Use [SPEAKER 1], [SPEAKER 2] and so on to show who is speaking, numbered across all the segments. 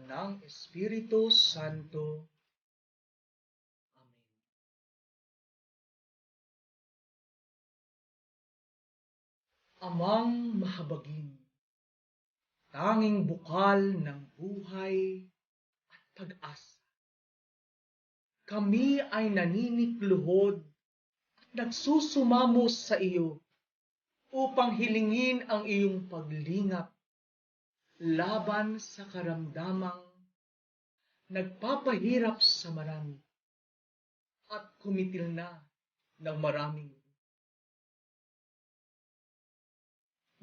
[SPEAKER 1] ng Espiritu Santo. Amen. Amang mahabagin, tanging bukal ng buhay at pag-asa. Kami ay naninikluhod at nagsusumamo sa iyo upang hilingin ang iyong paglingap laban sa karamdamang nagpapahirap sa marami at kumitil na ng maraming.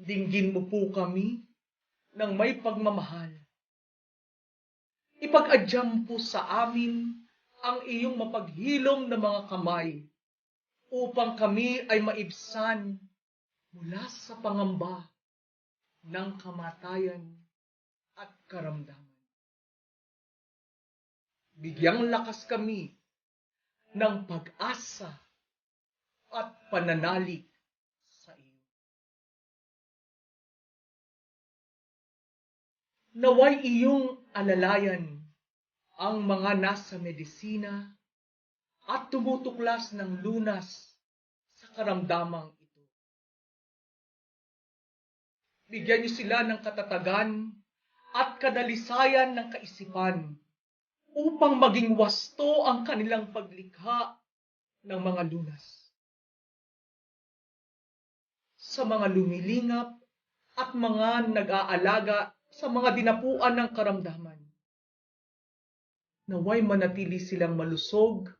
[SPEAKER 1] Dinggin mo po kami ng may pagmamahal. Ipag-adyam po sa amin ang iyong mapaghilom na mga kamay upang kami ay maibsan mula sa pangamba ng kamatayan at karamdaman. Bigyang lakas kami ng pag-asa at pananalig sa iyo. Naway iyong alalayan ang mga nasa medisina at tumutuklas ng lunas sa karamdamang ito. Bigyan niyo sila ng katatagan at kadalisayan ng kaisipan upang maging wasto ang kanilang paglikha ng mga lunas. Sa mga lumilingap at mga nag-aalaga sa mga dinapuan ng karamdaman, naway manatili silang malusog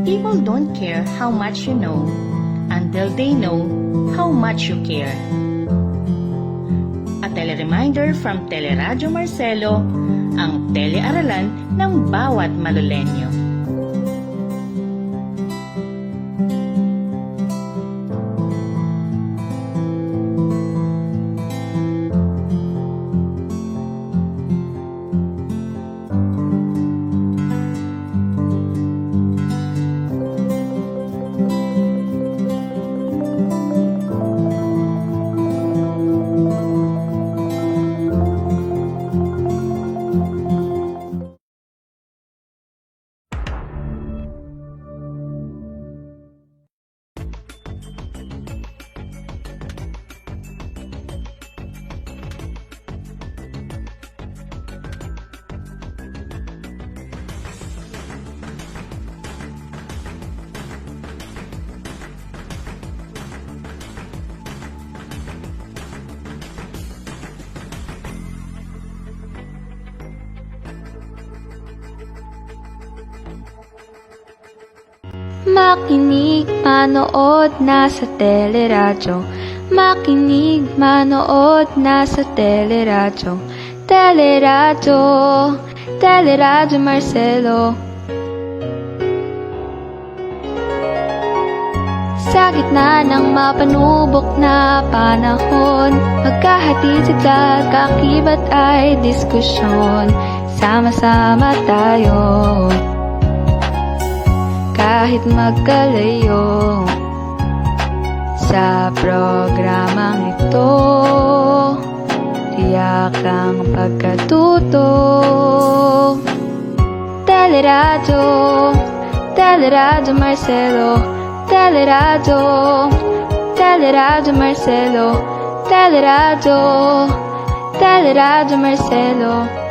[SPEAKER 2] People don't care how much you know until they know how much you care. A tele-reminder from Teleradyo Marcelo, ang telearalan ng bawat Malulenyo.
[SPEAKER 3] Makinig, manood, nasa teleradyo. Makinig, manood, nasa teleradyo. Teleradyo, Teleradyo Marcelo. Sa gitna ng mapanubok na panahon, magkahatid sa kakibat ay diskusyon. Sama-sama tayo, kahit magkalayo. Sa programang ito, tiyak ang pagkatuto. Teleradyo, Teleradyo Marcelo. Teleradyo, Teleradyo Marcelo. Teleradyo, Teleradyo Marcelo.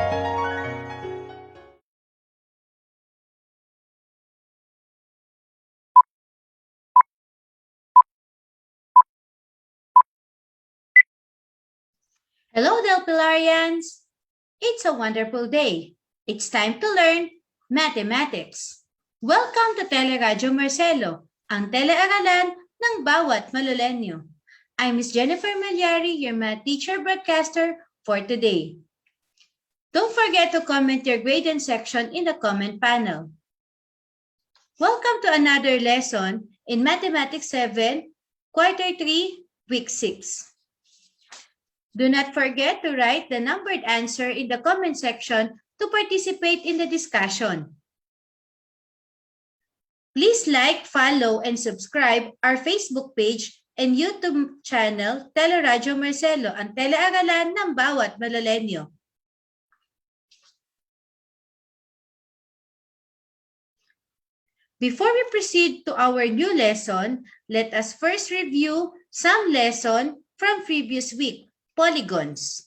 [SPEAKER 2] Hello, Delpilarians! It's a wonderful day. It's time to learn mathematics. Welcome to Teleradyo Marcelo, ang telearalan ng bawat malulenyo. I'm Miss Jennifer Malyari, your math teacher broadcaster for today. Don't forget to comment your grade and section in the comment panel. Welcome to another lesson in Mathematics 7, Quarter 3, Week 6. Do not forget to write the numbered answer in the comment section to participate in the discussion. Please like, follow, and subscribe our Facebook page and YouTube channel, Teleradyo Marcelo, ang telearalan ng bawat malulenyo. Before we proceed to our new lesson, let us first review some lesson from previous week, Polygons.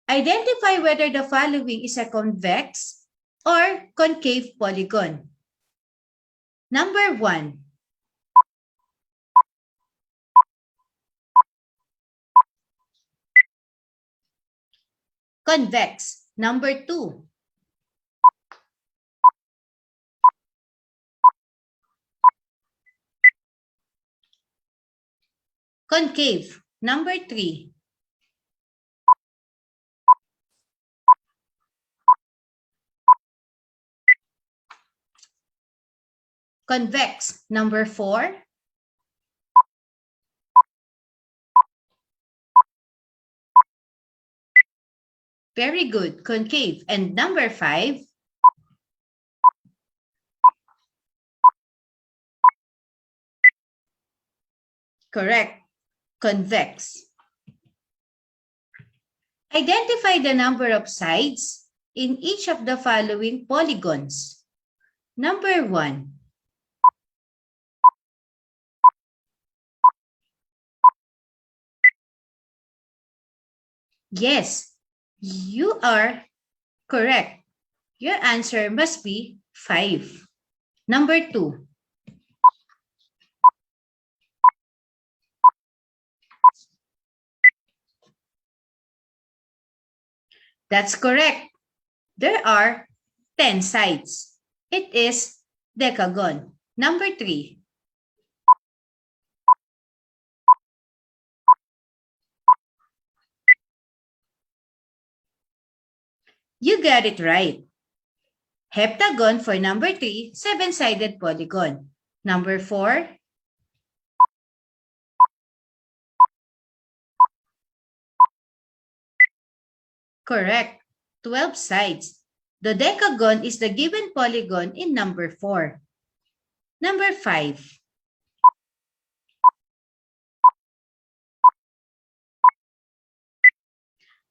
[SPEAKER 2] Identify whether the following is a convex or concave polygon. Number 1. Convex. Number 2. Concave. Number 3. Convex. Number 4. Very good. Concave. And number 5. Correct. Convex. Identify the number of sides in each of the following polygons. Number 1. Yes, you are correct. Your answer must be 5. Number 2. That's correct. There are 10 sides. It is Decagon. Number 3. You got it right. Heptagon for number 3, 7-sided polygon. Number 4. Correct. 12 sides. The decagon is the given polygon in number 4. Number 5.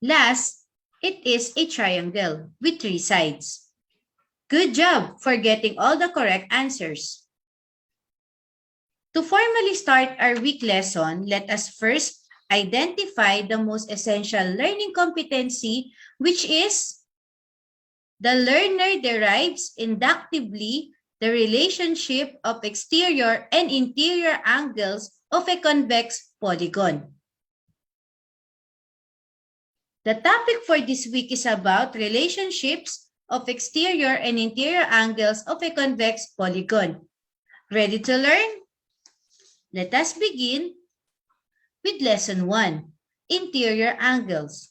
[SPEAKER 2] Last, it is a triangle with 3 sides. Good job for getting all the correct answers. To formally start our week lesson, let us first identify the most essential learning competency, which is the learner derives inductively the relationship of exterior and interior angles of a convex polygon. The topic for this week is about relationships of exterior and interior angles of a convex polygon. Ready to learn? Let us begin with Lesson 1, Interior Angles.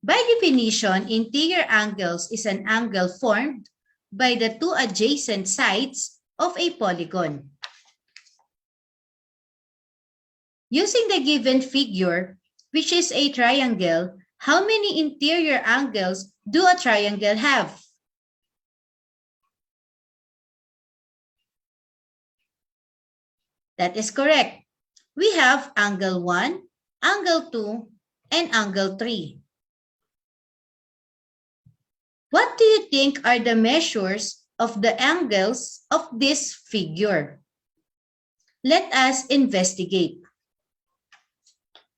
[SPEAKER 2] By definition, interior angles is an angle formed by the two adjacent sides of a polygon. Using the given figure, which is a triangle, how many interior angles do a triangle have? That is correct. We have angle 1, angle 2, and angle 3. What do you think are the measures of the angles of this figure? Let us investigate.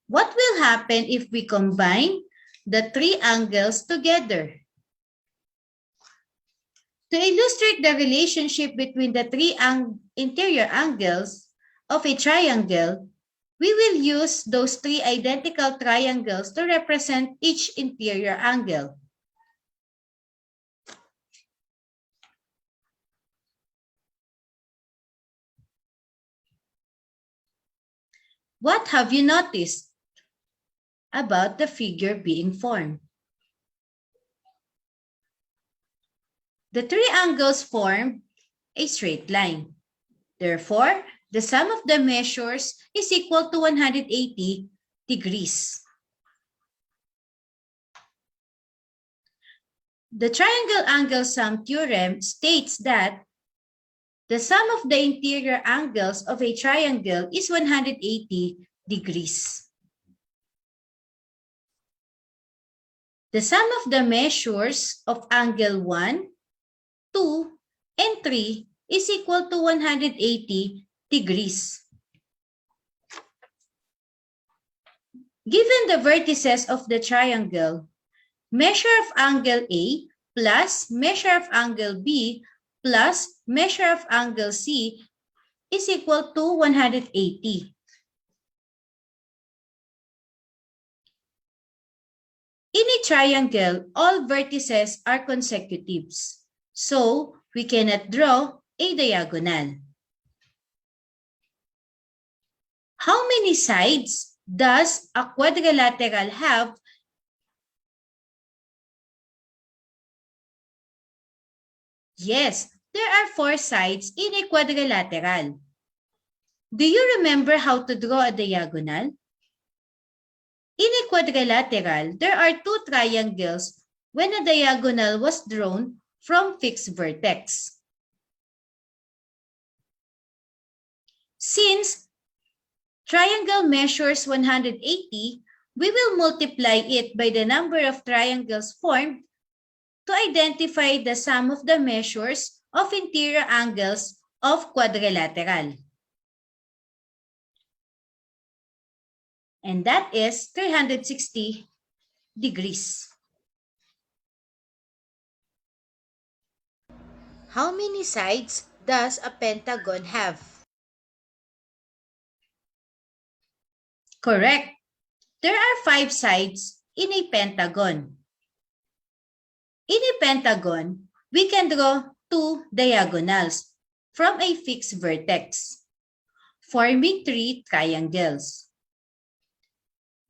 [SPEAKER 2] What will happen if we combine the three angles together? To illustrate the relationship between the three interior angles of a triangle, we will use those three identical triangles to represent each interior angle. What have you noticed about the figure being formed? The three angles form a straight line. Therefore, the sum of the measures is equal to 180 degrees. The triangle angle sum theorem states that the sum of the interior angles of a triangle is 180 degrees. The sum of the measures of angle 1, 2, and 3 is equal to 180 degrees. Given the vertices of the triangle, measure of angle A plus measure of angle B plus measure of angle C is equal to 180. In a triangle, all vertices are consecutives, so we cannot draw a diagonal. How many sides does a quadrilateral have? Yes, there are 4 sides in a quadrilateral. Do you remember how to draw a diagonal? In a quadrilateral, there are 2 triangles when a diagonal was drawn from fixed vertex. Since triangle measures 180, we will multiply it by the number of triangles formed to identify the sum of the measures of interior angles of quadrilateral. And that is 360 degrees. How many sides does a pentagon have? Correct. There are 5 sides in a pentagon. In a pentagon, we can draw 2 diagonals from a fixed vertex, forming 3 triangles.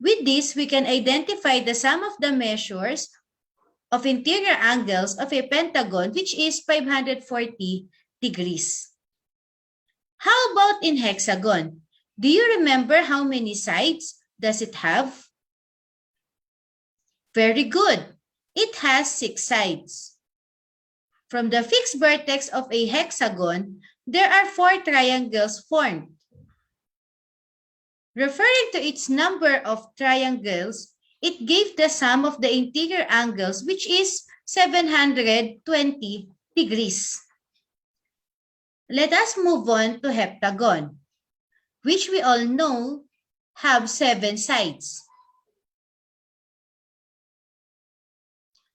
[SPEAKER 2] With this, we can identify the sum of the measures of interior angles of a pentagon, which is 540 degrees. How about in hexagon? Do you remember how many sides does it have? Very good. It has 6 sides. From the fixed vertex of a hexagon, there are 4 triangles formed. Referring to its number of triangles, it gave the sum of the interior angles, which is 720 degrees. Let us move on to heptagon, which we all know have 7 sides.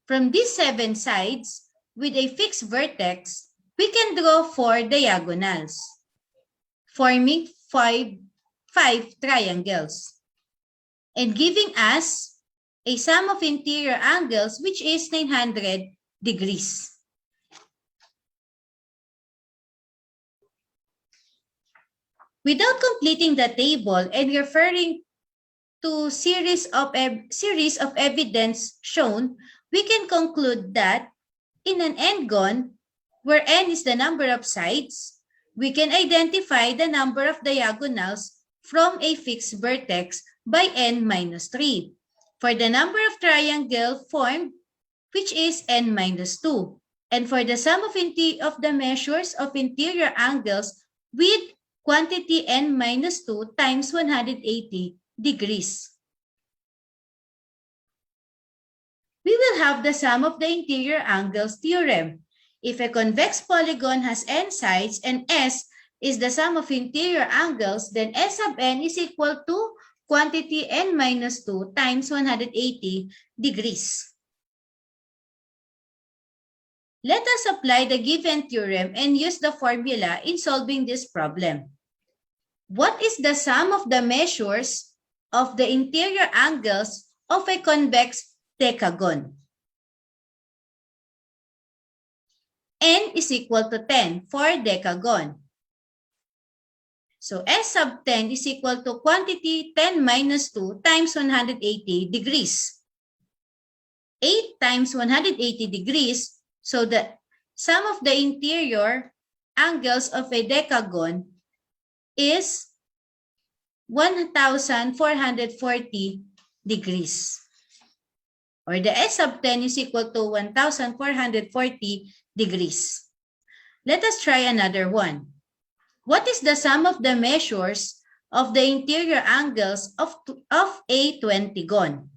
[SPEAKER 2] From these 7 sides, with a fixed vertex, we can draw 4 diagonals, forming 5 triangles, and giving us a sum of interior angles, which is 900 degrees. Without completing the table and referring to series of evidence shown, we can conclude that in an n-gon, where n is the number of sides, we can identify the number of diagonals from a fixed vertex by n minus 3 for the number of triangle formed, which is n minus 2, and for the sum of the measures of interior angles with quantity n minus 2 times 180 degrees. We will have the sum of the interior angles theorem. If a convex polygon has n sides and S is the sum of interior angles, then S sub n is equal to quantity n minus 2 times 180 degrees. Let us apply the given theorem and use the formula in solving this problem. What is the sum of the measures of the interior angles of a convex decagon? N is equal to 10 for decagon. So S sub 10 is equal to quantity 10 minus 2 times 180 degrees. 8 times 180 degrees, so the sum of the interior angles of a decagon is 1,440 degrees. Or the S sub 10 is equal to 1,440 degrees. Let us try another one. What is the sum of the measures of the interior angles of a 20gon?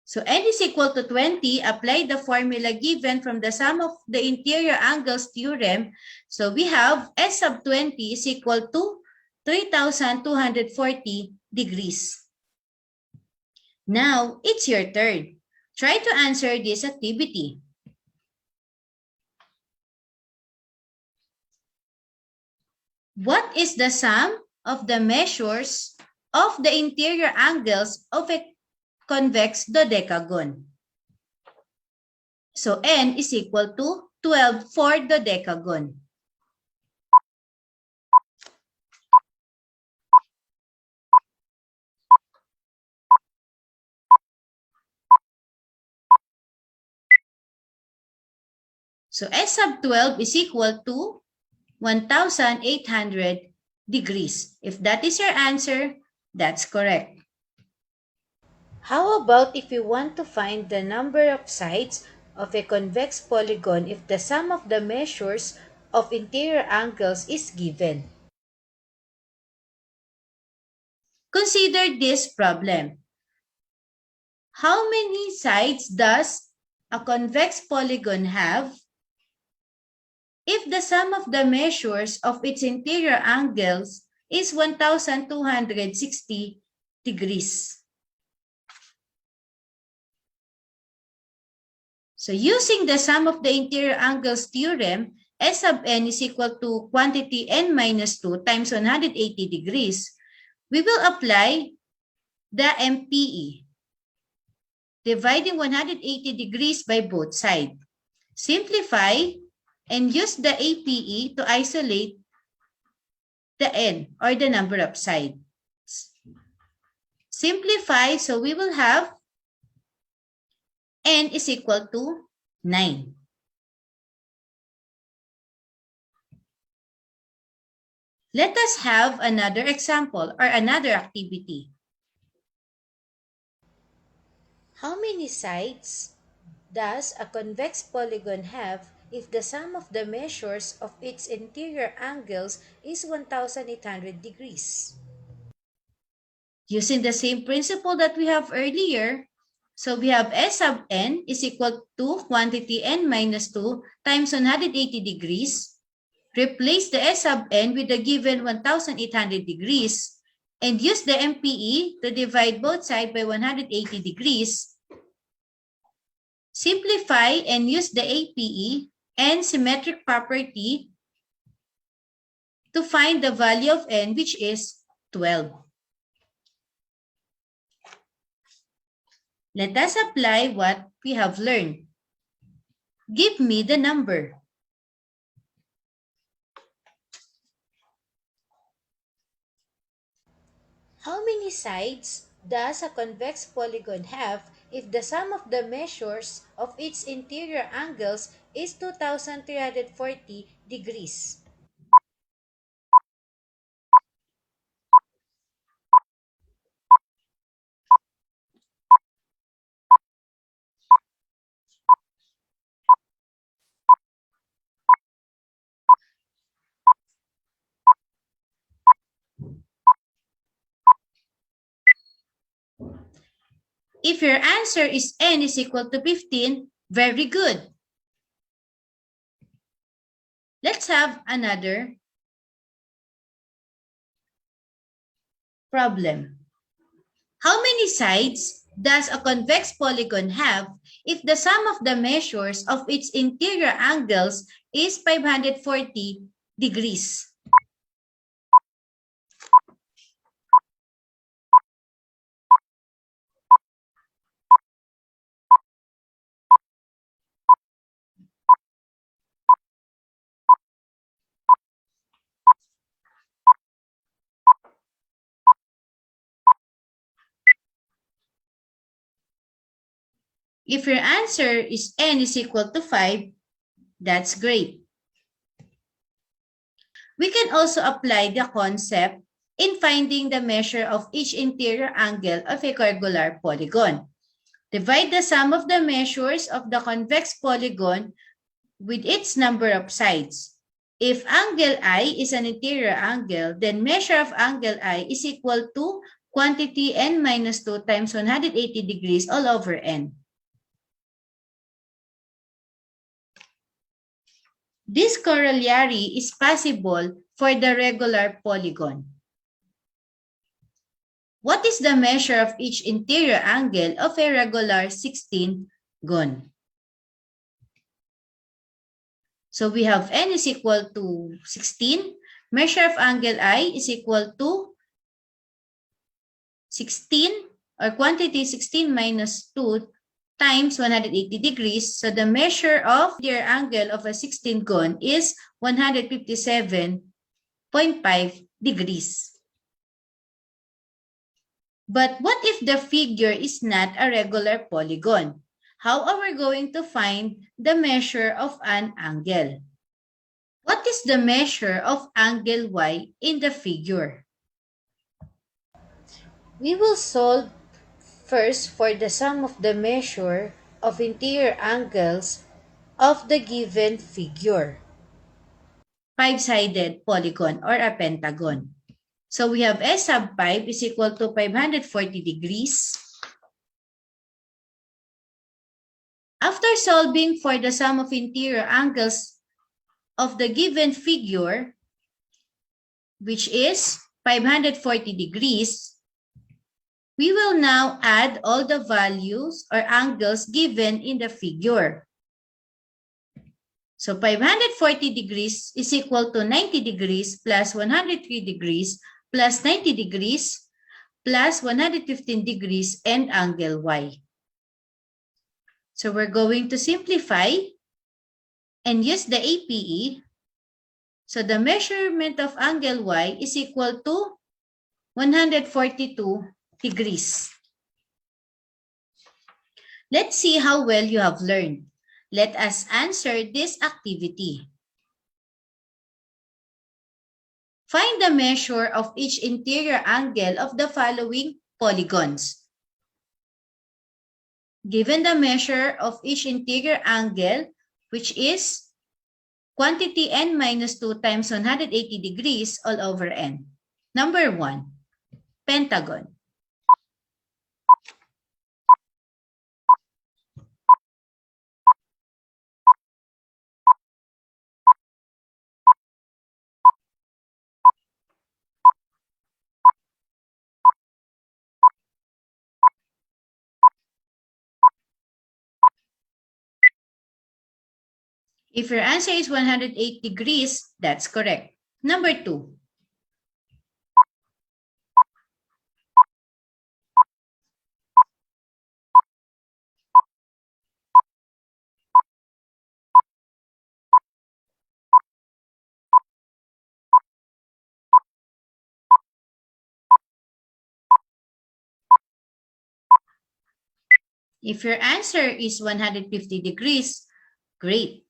[SPEAKER 2] So n is equal to 20. Apply the formula given from the sum of the interior angles theorem. So we have S sub 20 is equal to 3,240 degrees. Now, it's your turn. Try to answer this activity. What is the sum of the measures of the interior angles of a convex dodecagon? So n is equal to 12 for dodecagon. So S sub 12 is equal to 1,800 degrees. If that is your answer, that's correct. How about if you want to find the number of sides of a convex polygon if the sum of the measures of interior angles is given? Consider this problem. How many sides does a convex polygon have if the sum of the measures of its interior angles is 1,260 degrees? So using the sum of the interior angles theorem, S sub n is equal to quantity n minus 2 times 180 degrees. We will apply the MPE, dividing 180 degrees by both sides. Simplify and use the APE to isolate the n, or the number of sides. Simplify, so we will have n is equal to 9. Let us have another example or another activity. How many sides does a convex polygon have if the sum of the measures of its interior angles is 1,800 degrees? Using the same principle that we have earlier, so we have S sub n is equal to quantity n minus 2 times 180 degrees. Replace the S sub n with the given 1,800 degrees and use the MPE to divide both sides by 180 degrees. Simplify and use the APE and symmetric property to find the value of n, which is 12. Let us apply what we have learned. Give me the number. How many sides does a convex polygon have if the sum of the measures of its interior angles is 2,340 degrees? If your answer is n is equal to 15, very good. Let's have another problem. How many sides does a convex polygon have if the sum of the measures of its interior angles is 540 degrees? If your answer is n is equal to 5, that's great. We can also apply the concept in finding the measure of each interior angle of a regular polygon. Divide the sum of the measures of the convex polygon with its number of sides. If angle I is an interior angle, then measure of angle I is equal to quantity n minus 2 times 180 degrees all over n. This corollary is possible for the regular polygon. What is the measure of each interior angle of a regular 16gon? So we have n is equal to 16. Measure of angle I is equal to 16, or quantity 16 minus 2 times 180 degrees. So the measure of the angle of a 16gon is 157.5 degrees. But what if the figure is not a regular polygon? How are we going to find the measure of an angle? What is the measure of angle y in the figure? We will solve first for the sum of the measure of interior angles of the given figure. Five-sided polygon or a pentagon. So we have S sub 5 is equal to 540 degrees. After solving for the sum of interior angles of the given figure, which is 540 degrees, we will now add all the values or angles given in the figure. So 540 degrees is equal to 90 degrees plus 103 degrees plus 90 degrees plus 115 degrees and angle y. So we're going to simplify and use the APE. So the measurement of angle y is equal to 142 degrees. Let's see how well you have learned. Let us answer this activity. Find the measure of each interior angle of the following polygons. Given the measure of each interior angle, which is quantity n minus 2 times 180 degrees all over n. Number 1, pentagon. If your answer is 108 degrees, that's correct. Number 2. If your answer is 150 degrees, great.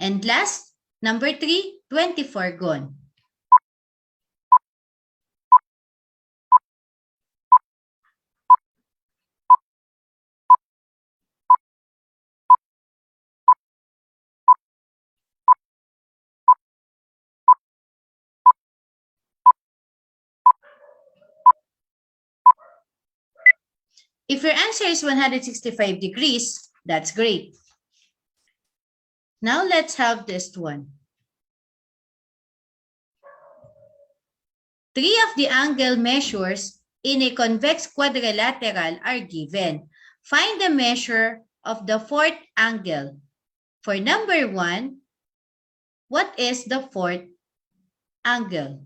[SPEAKER 2] And last, number 3, 24 gone. If your answer is 165 degrees, that's great. Now let's have this one. 3 of the angle measures in a convex quadrilateral are given. Find the measure of the fourth angle. For number 1, what is the fourth angle?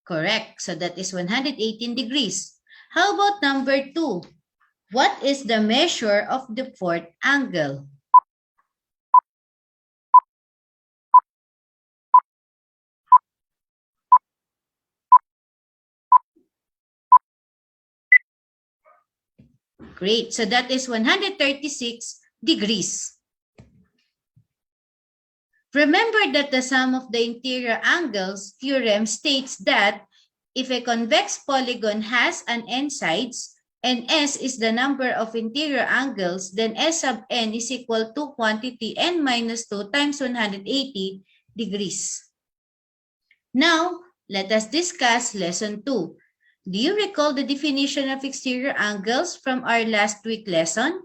[SPEAKER 2] Correct. So that is 118 degrees. How about number 2? What is the measure of the fourth angle? Great. So that is 136 degrees. Remember that the sum of the interior angles theorem states that if a convex polygon has an n sides and S is the number of interior angles, then S sub n is equal to quantity n minus 2 times 180 degrees. Now, let us discuss lesson 2. Do you recall the definition of exterior angles from our last week lesson?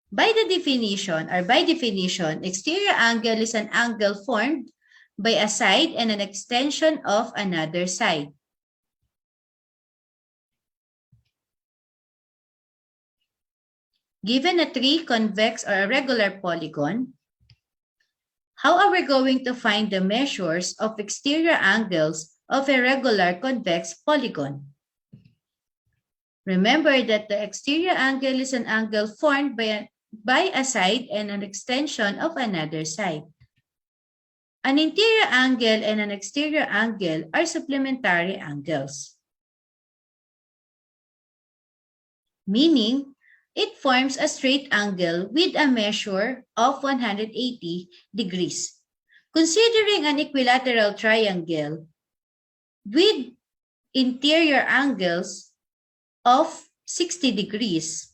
[SPEAKER 2] By definition, exterior angle is an angle formed by a side and an extension of another side. Given a convex or a regular polygon, how are we going to find the measures of exterior angles of a regular convex polygon? Remember that the exterior angle is an angle formed by a side and an extension of another side. An interior angle and an exterior angle are supplementary angles, meaning it forms a straight angle with a measure of 180 degrees. Considering an equilateral triangle with interior angles of 60 degrees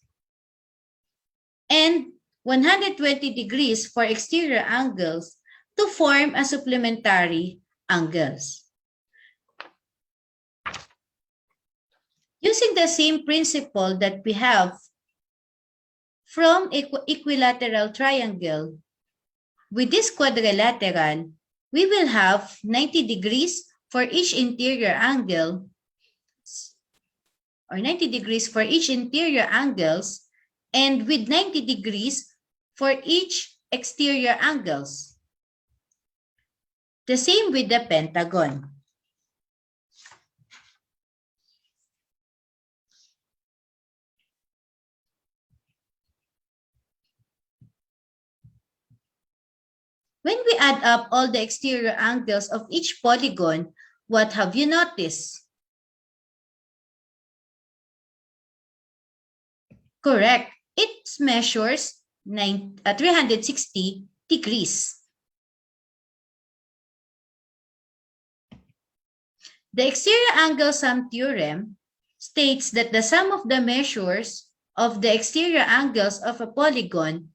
[SPEAKER 2] and 120 degrees for exterior angles to form a supplementary angles. Using the same principle that we have from equilateral triangle, with this quadrilateral, we will have 90 degrees for each interior angle, or 90 degrees for each interior angles, and with 90 degrees for each exterior angles. The same with the pentagon. When we add up all the exterior angles of each polygon, what have you noticed? Correct. It measures 360 degrees. The exterior angle sum theorem states that the sum of the measures of the exterior angles of a polygon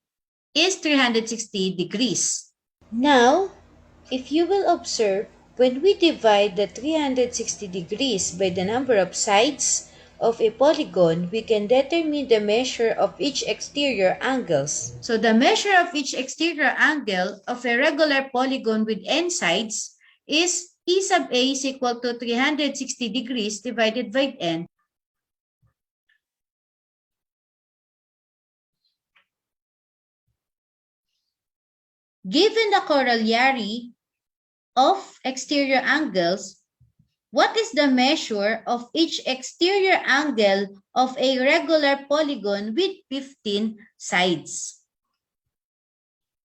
[SPEAKER 2] is 360 degrees. Now, if you will observe, when we divide the 360 degrees by the number of sides of a polygon, we can determine the measure of each exterior angles. So the measure of each exterior angle of a regular polygon with n sides is E sub A is equal to 360 degrees divided by n. Given the corollary of exterior angles, What is the measure of each exterior angle of a regular polygon with 15 sides?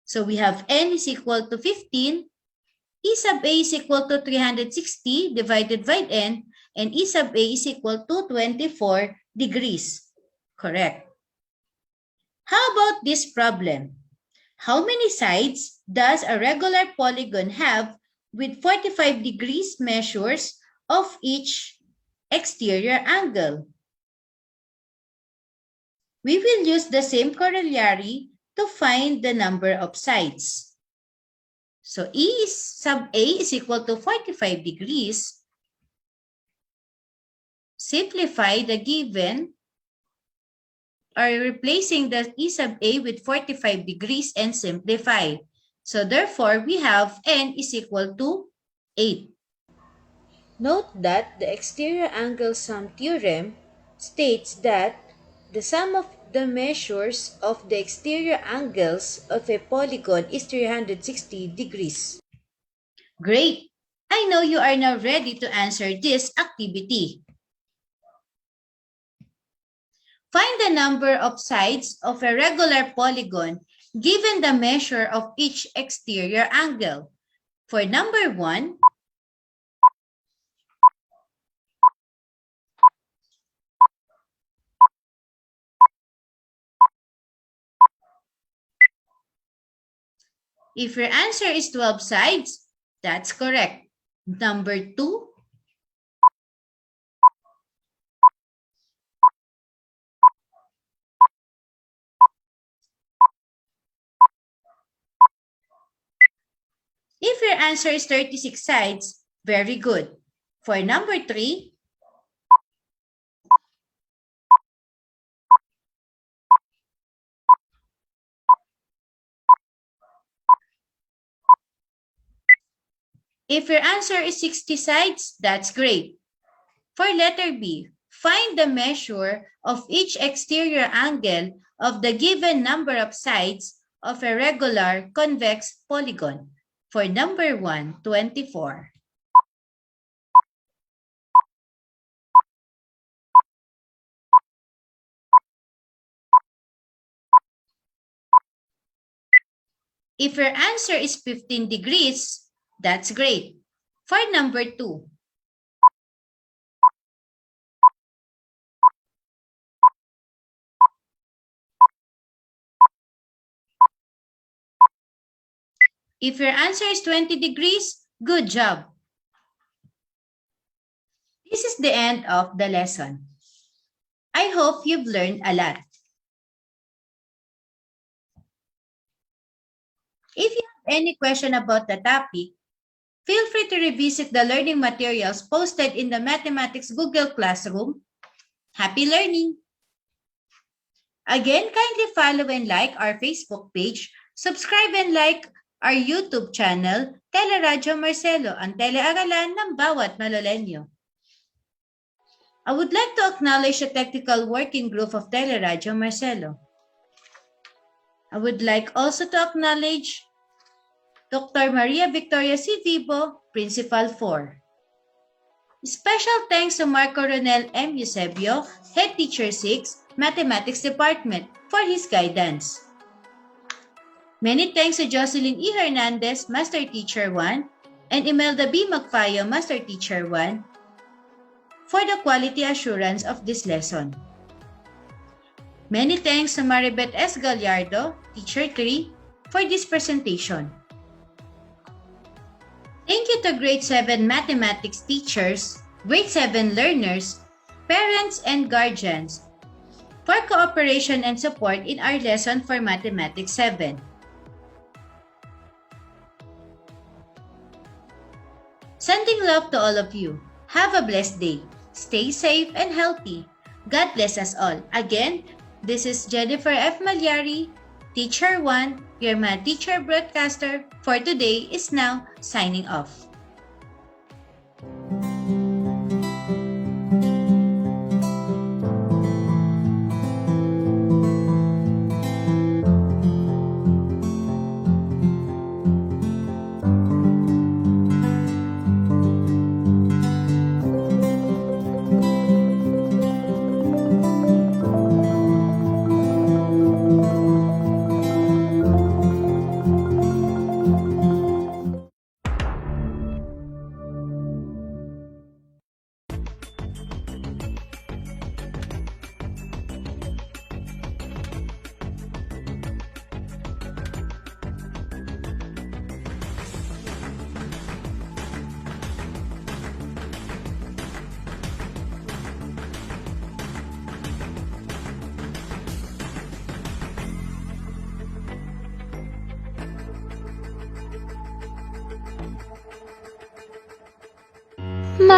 [SPEAKER 2] So we have n is equal to 15, e sub a is equal to 360 divided by n, and e sub a is equal to 24 degrees. Correct. How about this problem? How many sides does a regular polygon have with 45 degrees measures of each exterior angle? We will use the same corollary to find the number of sides. So E sub A is equal to 45 degrees. Simplify the given, or replacing the E sub A with 45 degrees and simplify. So therefore, we have n is equal to 8. Note that the exterior angle sum theorem states that the sum of the measures of the exterior angles of a polygon is 360 degrees. Great! I know you are now ready to answer this activity. Find the number of sides of a regular polygon given the measure of each exterior angle. For number 1, if your answer is 12 sides, that's correct. Number 2, if your answer is 36 sides, very good. For number 3, if your answer is 60 sides, that's great. For letter B, find the measure of each exterior angle of the given number of sides of a regular convex polygon. For number 1, 24. If your answer is 15 degrees, that's great. For number 2, if your answer is 20 degrees, good job. This is the end of the lesson. I hope you've learned a lot. If you have any question about the topic, feel free to revisit the learning materials posted in the Mathematics Google Classroom. Happy learning! Again, kindly follow and like our Facebook page, subscribe and like our YouTube channel, Teleradyo Marcelo, ang telearalan ng bawat Malolenyo. I would like to acknowledge the technical working group of Teleradyo Marcelo. I would like also to acknowledge Dr. Maria Victoria C. Vivo, Principal 4. Special thanks to Marco Ronel M. Eusebio, Head Teacher 6, Mathematics Department, for his guidance. Many thanks to Jocelyn E. Hernandez, Master Teacher 1, and Imelda B. Magpayo, Master Teacher 1, for the quality assurance of this lesson. Many thanks to Maribeth S. Gallardo, Teacher 3, for this presentation. Thank you to Grade 7 Mathematics teachers, Grade 7 learners, parents, and guardians for cooperation and support in our lesson for Mathematics 7. Sending love to all of you. Have a blessed day. Stay safe and healthy. God bless us all. Again, this is Jennifer F. Malyari, Teacher 1, your math teacher broadcaster for today is now signing off.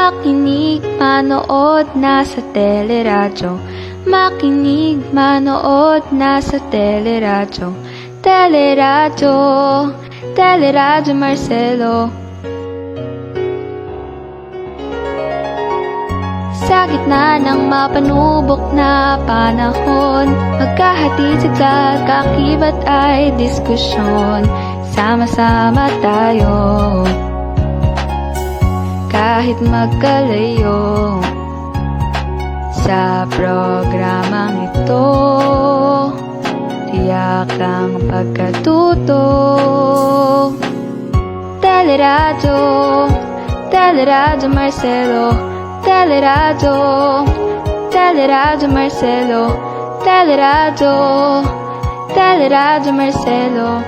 [SPEAKER 3] Makinig, manood, nasa teleradyo. Makinig, manood, nasa teleradyo. Teleradyo, Teleradyo Marcelo. Sa gitna ng mapanubok na panahon, magkahatid sa kaakibat ay diskusyon. Sama-sama tayo, kahit magkalayo. Sa programang ito, tiyak ang pagkatuto. Teleradyo, Teleradyo Marcelo. Teleradyo, Teleradyo Marcelo. Teleradyo, Teleradyo Marcelo.